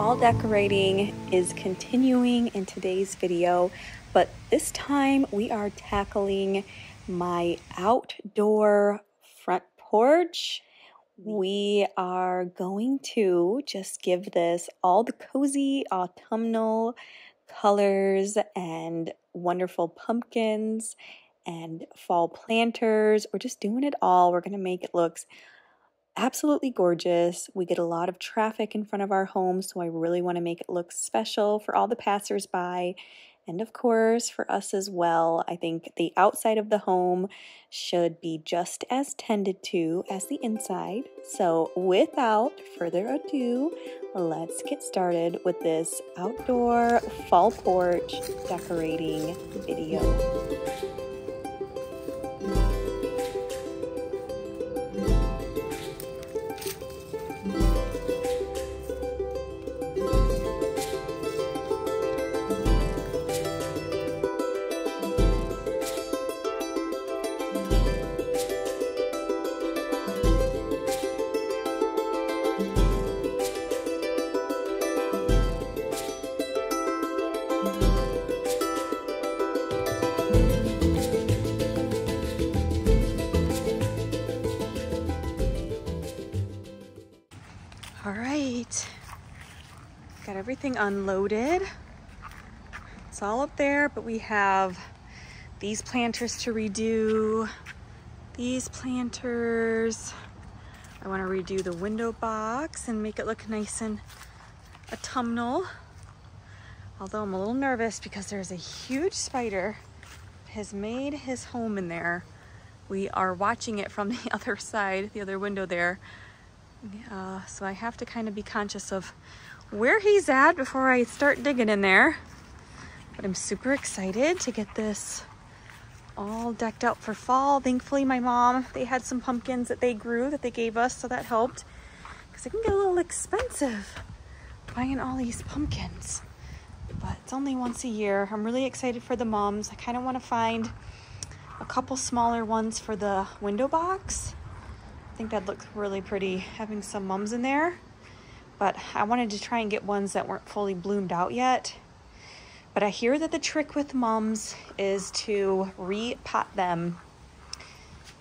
fall decorating is continuing in today's video, but this time we are tackling my outdoor front porch. We are going to just give this all the cozy autumnal colors and wonderful pumpkins and fall planters. We're just doing it all. We're going to make it look absolutely gorgeous. We get a lot of traffic in front of our home, so I really want to make it look special for all the passersby and of course for us as well. I think the outside of the home should be just as tended to as the inside. So without further ado, let's get started with this outdoor fall porch decorating video. All right, got everything unloaded. It's all up there, but we have these planters to redo, these planters. I want to redo the window box and make it look nice and autumnal. Although I'm a little nervous because there's a huge spider that has made his home in there. We are watching it from the other side, the other window there. So I have to kind of be conscious of where he's at before I start digging in there. But I'm super excited to get this all decked out for fall. Thankfully my mom, they had some pumpkins that they grew that they gave us, so that helped. Because it can get a little expensive buying all these pumpkins. But it's only once a year. I'm really excited for the mums. I kind of want to find a couple smaller ones for the window box. I think that looks really pretty, having some mums in there. But I wanted to try and get ones that weren't fully bloomed out yet. But I hear that the trick with mums is to repot them.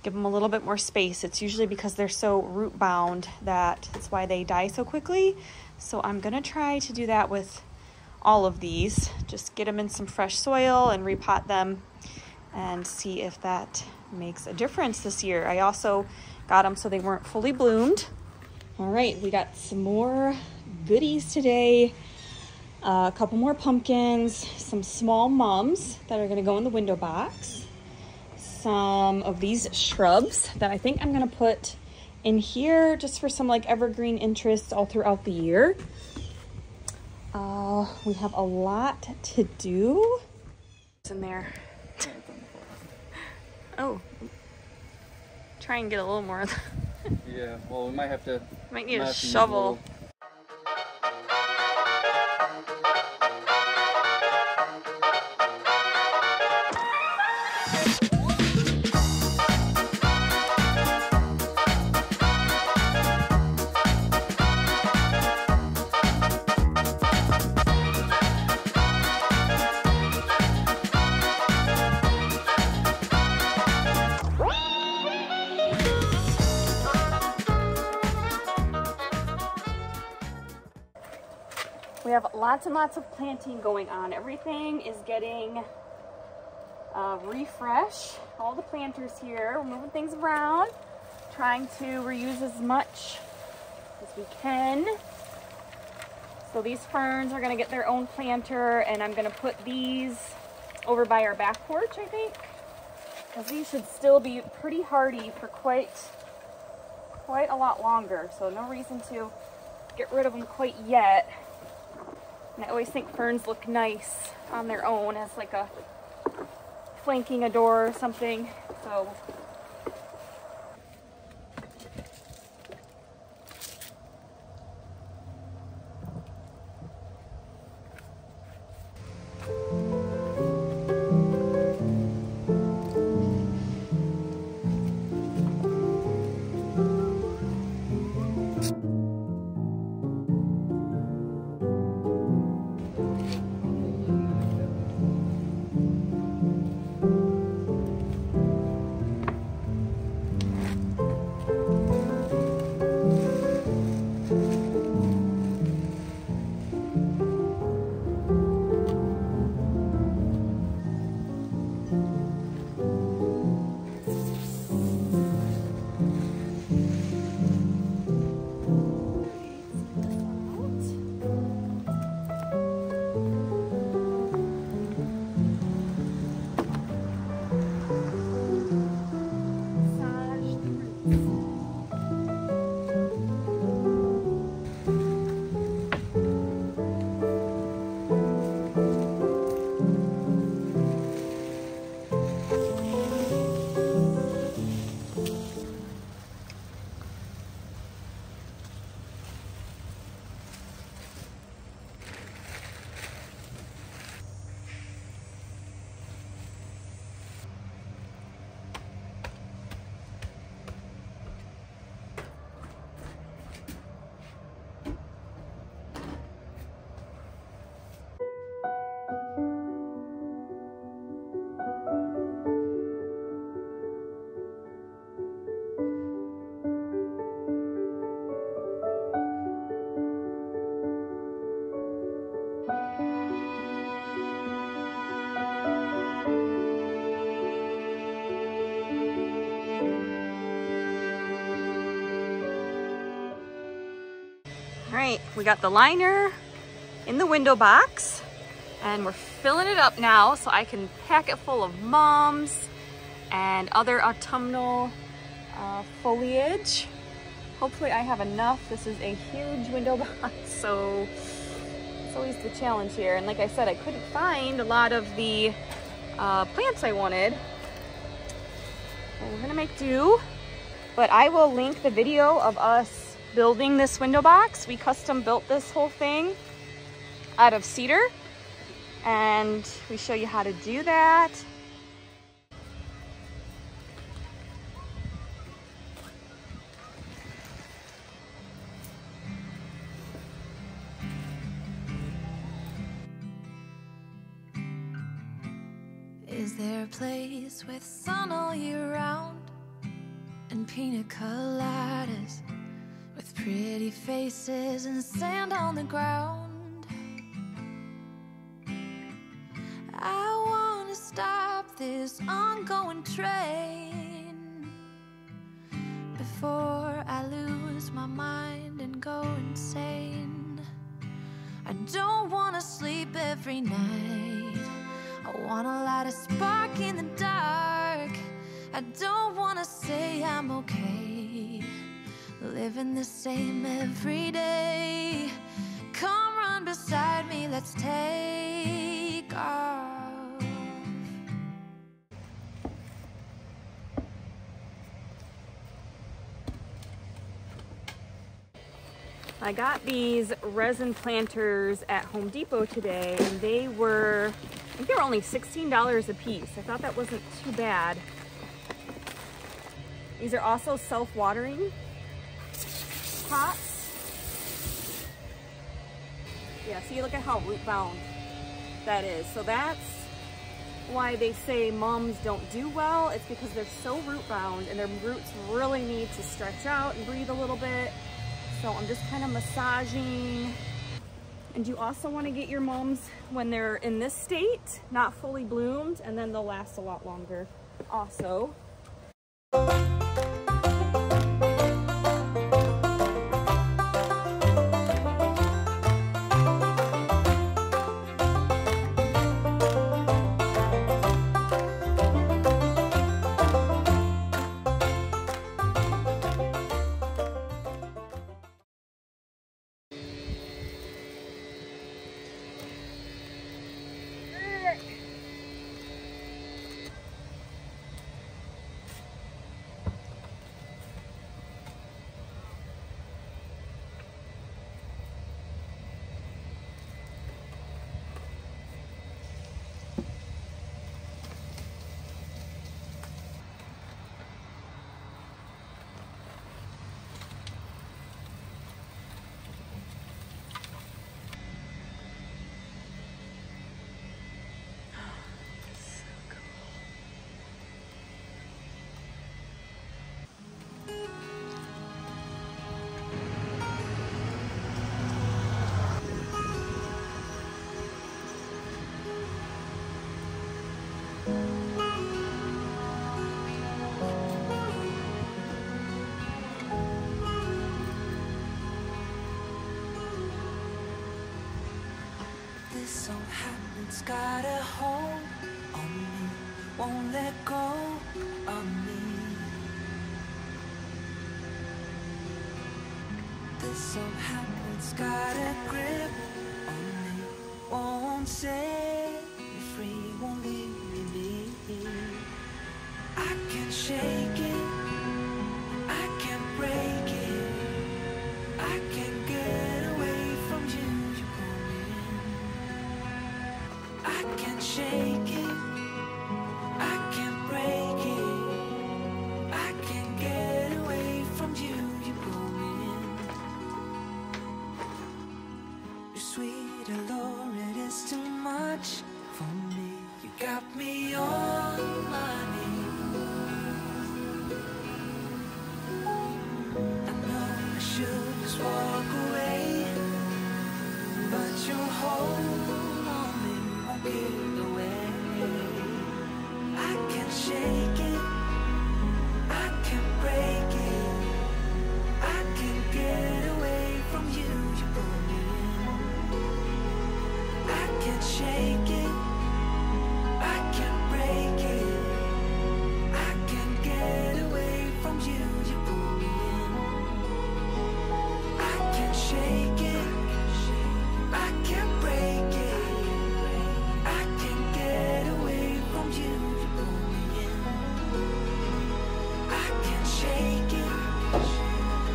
Give them a little bit more space. It's usually because they're so root bound that's why they die so quickly. So I'm gonna try to do that with all of these. Just get them in some fresh soil and repot them and see if that makes a difference this year. I also got them so they weren't fully bloomed. All right, we got some more goodies today. A couple more pumpkins, some small mums that are gonna go in the window box. Some of these shrubs that I think I'm gonna put in here just for some like evergreen interests all throughout the year. We have a lot to do. What's in there? Oh. Try and get a little more. Yeah, well, we might have to. Might need a shovel. We have lots and lots of planting going on. Everything is getting refresh. All the planters here, we're moving things around, trying to reuse as much as we can. So these ferns are gonna get their own planter, and I'm gonna put these over by our back porch, I think, because these should still be pretty hardy for quite a lot longer. So no reason to get rid of them quite yet. And I always think ferns look nice on their own as like a flanking a door or something. So All right, we got the liner in the window box and we're filling it up now so I can pack it full of mums and other autumnal foliage. Hopefully I have enough. This is a huge window box, so it's always the challenge here. And like I said, I couldn't find a lot of the plants I wanted. So we're gonna make do, but I will link the video of us building this window box. We custom built this whole thing out of cedar and we show you how to do that. Is there a place with sun all year round and pina coladas with pretty faces and sand on the ground? I want to stop this ongoing train before I lose my mind and go insane. I don't want to sleep every night. I want to light a spark in the dark. I don't want to say I'm okay, living the same every day. Come run beside me, let's take off. I got these resin planters at Home Depot today and they were, I think they were only $16 a piece. I thought that wasn't too bad. These are also self-watering pots. Yeah, see, look at how root bound that is. So that's why they say mums don't do well. It's because they're so root bound and their roots really need to stretch out and breathe a little bit. So I'm just kind of massaging. And you also want to get your mums when they're in this state, not fully bloomed, and then they'll last a lot longer also. This old habit's got a hold on me, won't let go of me. this old habit's got a grip on me. Won't set me free, won't leave me be. I can't shake it, I can't break it, I can't get away from you, you pull me in. I can't shake it, I can't break it, I can't get away from you, you pull me in. You're sweet, oh Lord, it is too much for me. You got me on my knees. I know I should just walk away, but your hold on me won't give away. I can't shake it, I can't break it, I can't get away from you, you pull me in. I can't shake it, I can't break it, I can't get away from you, you pull me in. I can't shake it, I can't break it, I can't get away from you, you pull me in. I can't shake it,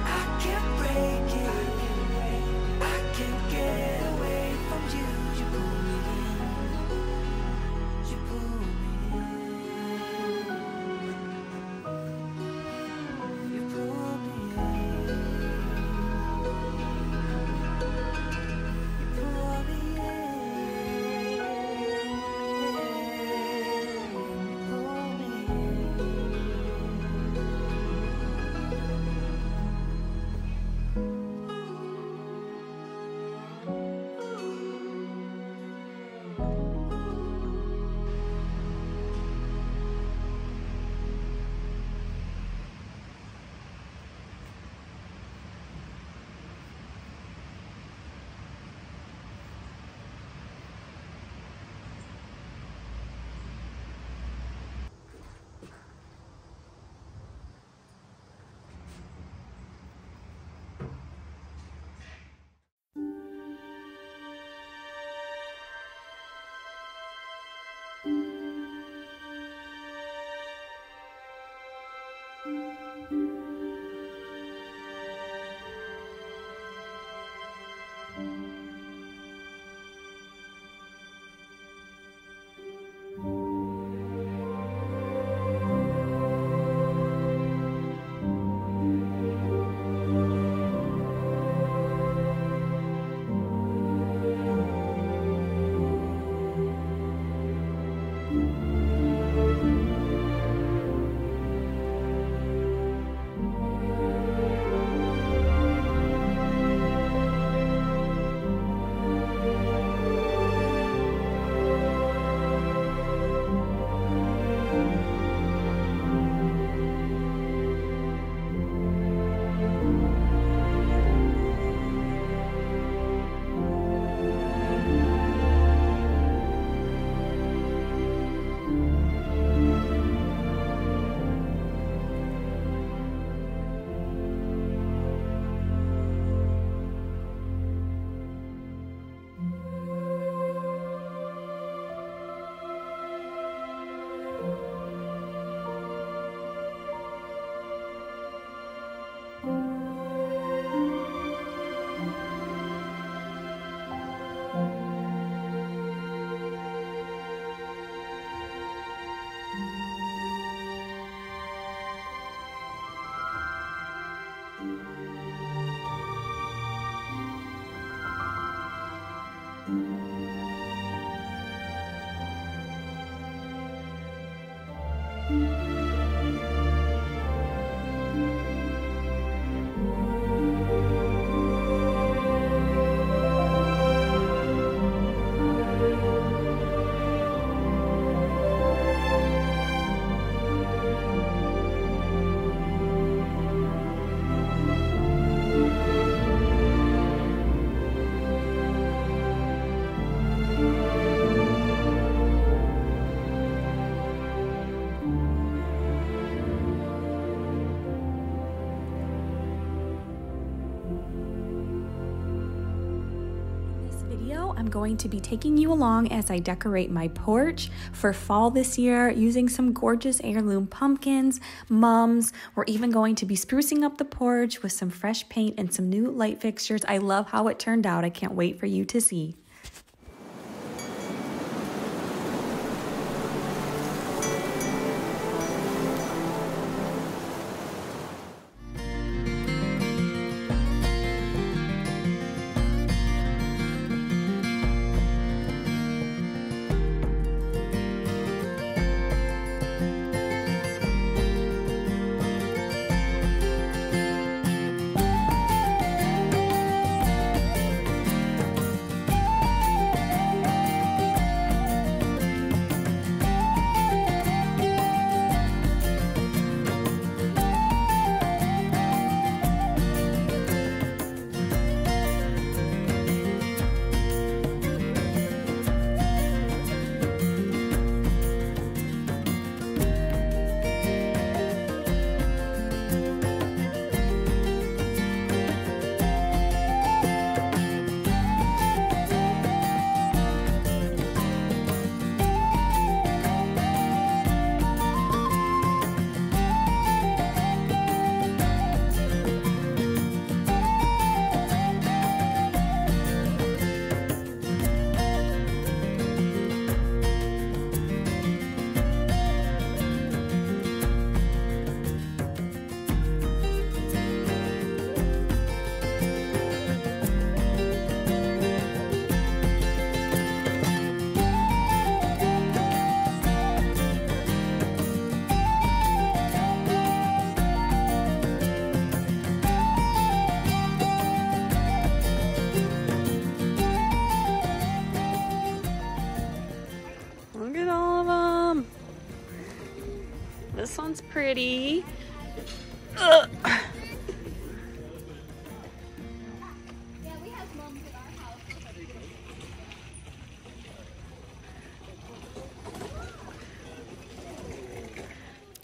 I can't break it, I can't get away from you, you pull me in. You pull me in. You pull me in. You pull me in. You pull I'm going to be taking you along as I decorate my porch for fall this year using some gorgeous heirloom pumpkins, mums. We're even going to be sprucing up the porch with some fresh paint and some new light fixtures. I love how it turned out. I can't wait for you to see. Look at all of them. This one's pretty. Ugh.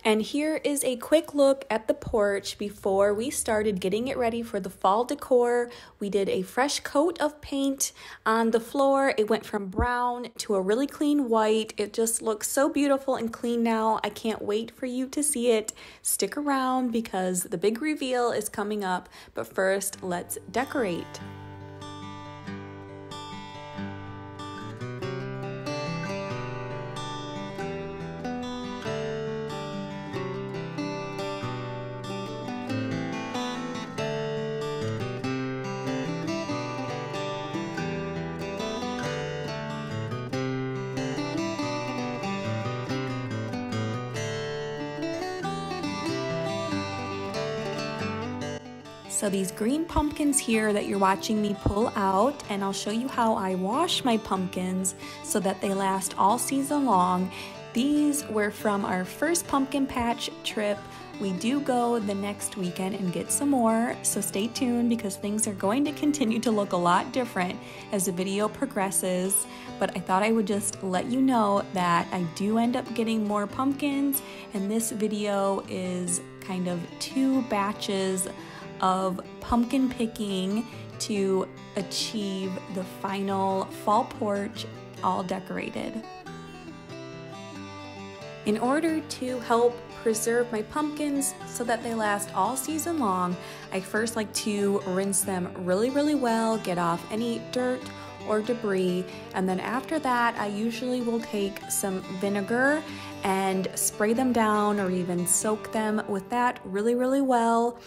And here is a quick look at the porch before we started getting it ready for the fall decor. We did a fresh coat of paint on the floor. It went from brown to a really clean white. It just looks so beautiful and clean now. I can't wait for you to see it. Stick around because the big reveal is coming up. But first, let's decorate. So these green pumpkins here that you're watching me pull out, and I'll show you how I wash my pumpkins so that they last all season long. These were from our first pumpkin patch trip. We do go the next weekend and get some more, so stay tuned because things are going to continue to look a lot different as the video progresses. But I thought I would just let you know that I do end up getting more pumpkins, and this video is kind of 2 batches of pumpkin picking to achieve the final fall porch all decorated. In order to help preserve my pumpkins so that they last all season long, I first like to rinse them really well, get off any dirt or debris, and then after that I usually will take some vinegar and spray them down or even soak them with that really well.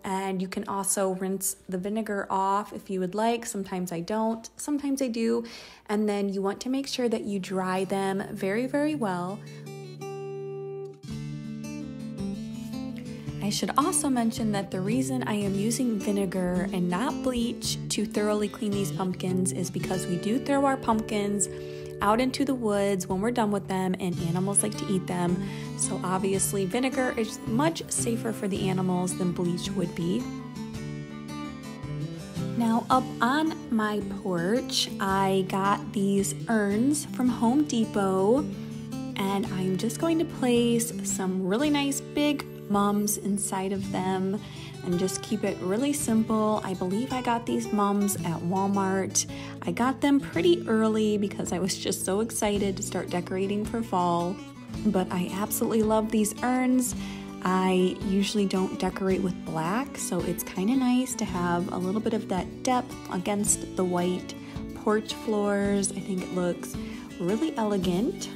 And you can also rinse the vinegar off if you would like. Sometimes I don't, sometimes I do. And then you want to make sure that you dry them very well. I should also mention that the reason I am using vinegar and not bleach to thoroughly clean these pumpkins is because we do throw our pumpkins out into the woods when we're done with them, and animals like to eat them. So obviously vinegar is much safer for the animals than bleach would be. Now up on my porch, I got these urns from Home Depot, and I'm just going to place some really nice big mums inside of them and just keep it really simple. I believe I got these mums at Walmart. I got them pretty early because I was just so excited to start decorating for fall. But I absolutely love these urns. I usually don't decorate with black, so it's kind of nice to have a little bit of that depth against the white porch floors. I think it looks really elegant.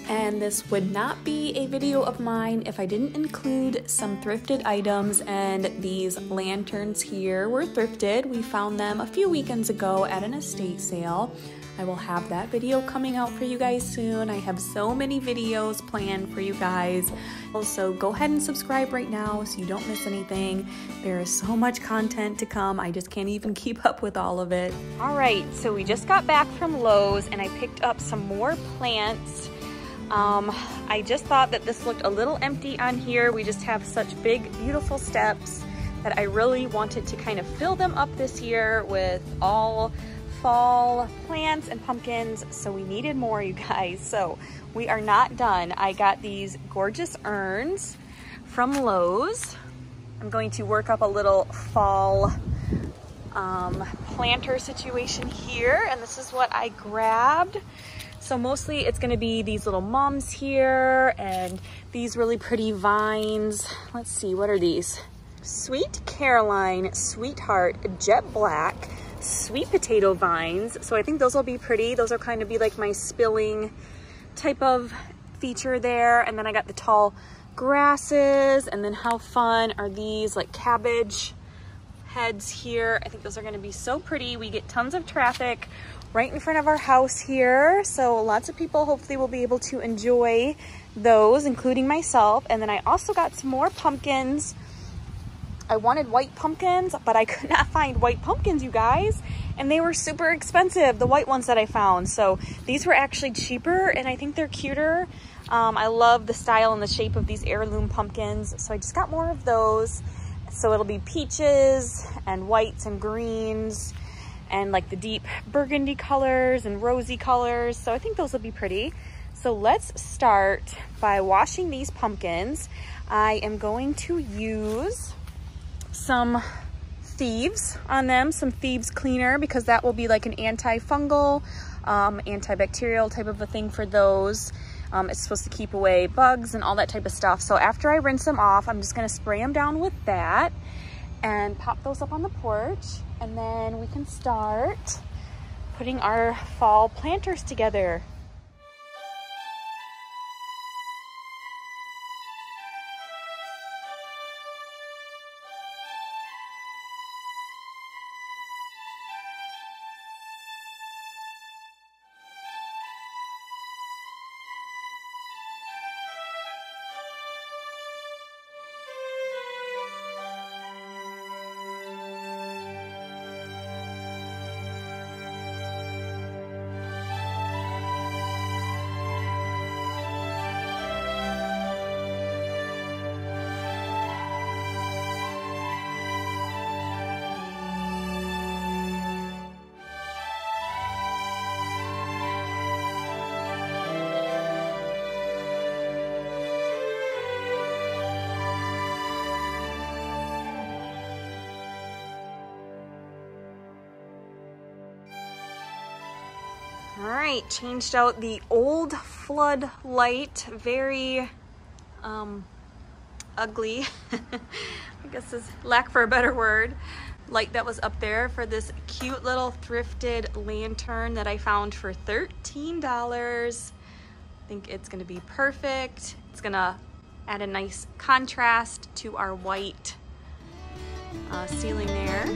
And this would not be a video of mine if I didn't include some thrifted items, and these lanterns here were thrifted. We found them a few weekends ago at an estate sale. I will have that video coming out for you guys soon. I have so many videos planned for you guys. Also, go ahead and subscribe right now so you don't miss anything. There is so much content to come. I just can't even keep up with all of it. All right, so we just got back from Lowe's and I picked up some more plants. I just thought that this looked a little empty on here. We just have such big, beautiful steps that I really wanted to kind of fill them up this year with all fall plants and pumpkins, so we needed more, you guys. So we are not done. I got these gorgeous urns from Lowe's. I'm going to work up a little fall planter situation here, and this is what I grabbed. So mostly it's going to be these little mums here and these really pretty vines. Let's see, what are these? Sweet Caroline, Sweetheart, Jet Black, sweet potato vines. So I think those will be pretty. Those are kind of be like my spilling type of feature there. And then I got the tall grasses. And then how fun are these like cabbage heads here? I think those are going to be so pretty. We get tons of traffic right in front of our house here. So lots of people hopefully will be able to enjoy those, including myself. And then I also got some more pumpkins. I wanted white pumpkins, but I could not find white pumpkins, you guys. And they were super expensive, the white ones that I found. So these were actually cheaper and I think they're cuter. I love the style and the shape of these heirloom pumpkins. So I just got more of those. So it'll be peaches and whites and greens and like the deep burgundy colors and rosy colors. So I think those will be pretty. So let's start by washing these pumpkins. I am going to use some thieves on them, some thieves cleaner, because that will be like an antifungal, antibacterial type of a thing for those. It's supposed to keep away bugs and all that type of stuff. So after I rinse them off, I'm just going to spray them down with that and pop those up on the porch, and then we can start putting our fall planters together. All right, changed out the old flood light, very ugly, I guess is lack for a better word, light that was up there for this cute little thrifted lantern that I found for $13. I think it's gonna be perfect. It's gonna add a nice contrast to our white ceiling there.